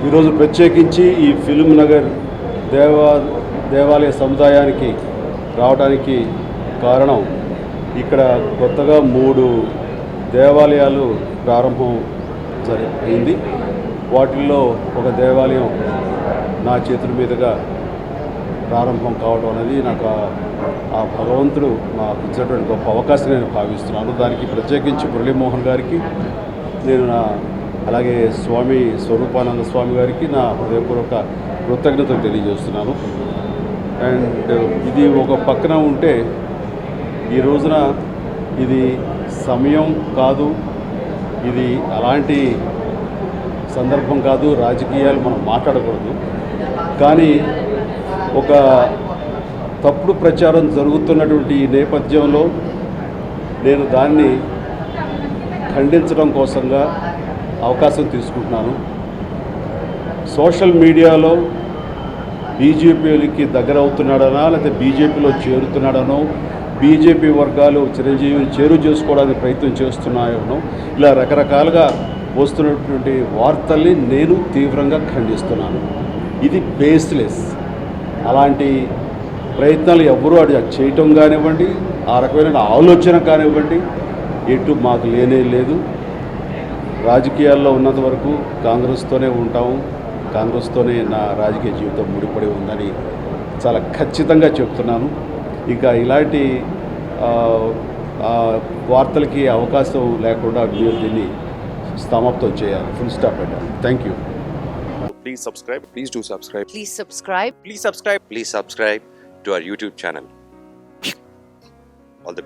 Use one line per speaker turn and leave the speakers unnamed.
ఈరోజు ప్రత్యేకించి ఈ ఫిల్మ్ నగర్ దేవాలయ సముదాయానికి రావడానికి కారణం ఇక్కడ కొత్తగా 3 దేవాలయాలు ప్రారంభం అయింది. వాటిల్లో ఒక దేవాలయం నా చేతుల మీదుగా ప్రారంభం కావడం అనేది నాకు ఆ భగవంతుడు నాకు ఇచ్చినటువంటి గొప్ప అవకాశం నేను భావిస్తున్నాను. దానికి ప్రత్యేకించి మురళీమోహన్ గారికి నేను అలాగే స్వామి స్వరూపానంద స్వామి గారికి నా హృదయపూర్వక కృతజ్ఞతలు తెలియజేస్తున్నాను. అండ్ ఇది ఒక పక్కన ఉంటే ఈ రోజున ఇది సమయం కాదు, ఇది అలాంటి సందర్భం కాదు, రాజకీయాలు మనం మాట్లాడకూడదు. కానీ ఒక తప్పుడు ప్రచారం జరుగుతున్నటువంటి ఈ నేపథ్యంలో నేను దాన్ని ఖండించడం కోసంగా అవకాశం తీసుకుంటున్నాను. సోషల్ మీడియాలో బీజేపీకి దగ్గర అవుతున్నాడనా లేకపోతే బీజేపీలో చేరుతున్నాడనో, బీజేపీ వర్గాలు చిరంజీవిని చేరు చేసుకోవడానికి ప్రయత్నం చేస్తున్నాయనో, ఇలా రకరకాలుగా వస్తున్నటువంటి వార్తల్ని నేను తీవ్రంగా ఖండిస్తున్నాను. ఇది బేస్లెస్. అలాంటి ప్రయత్నాలు ఎవరూ అది చేయటం కానివ్వండి, ఆ రకమైన ఆలోచన కానివ్వండి, ఎటు మాకు లేనే లేదు. రాజకీయాల్లో ఉన్నంత వరకు కాంగ్రెస్తోనే ఉంటాము, కాంగ్రెస్తోనే నా రాజకీయ జీవితం ముడిపడి ఉందని చాలా ఖచ్చితంగా చెప్తున్నాను. ఇంకా ఇలాంటి వార్తలకి అవకాశం లేకుండా మీరు దీన్ని సమాప్తం చేయాలి, ఫుల్ స్టాప్ పెట్టాలి. Thank you.
Please subscribe. Please do subscribe.
Please subscribe.
Please subscribe. Please subscribe to our YouTube channel.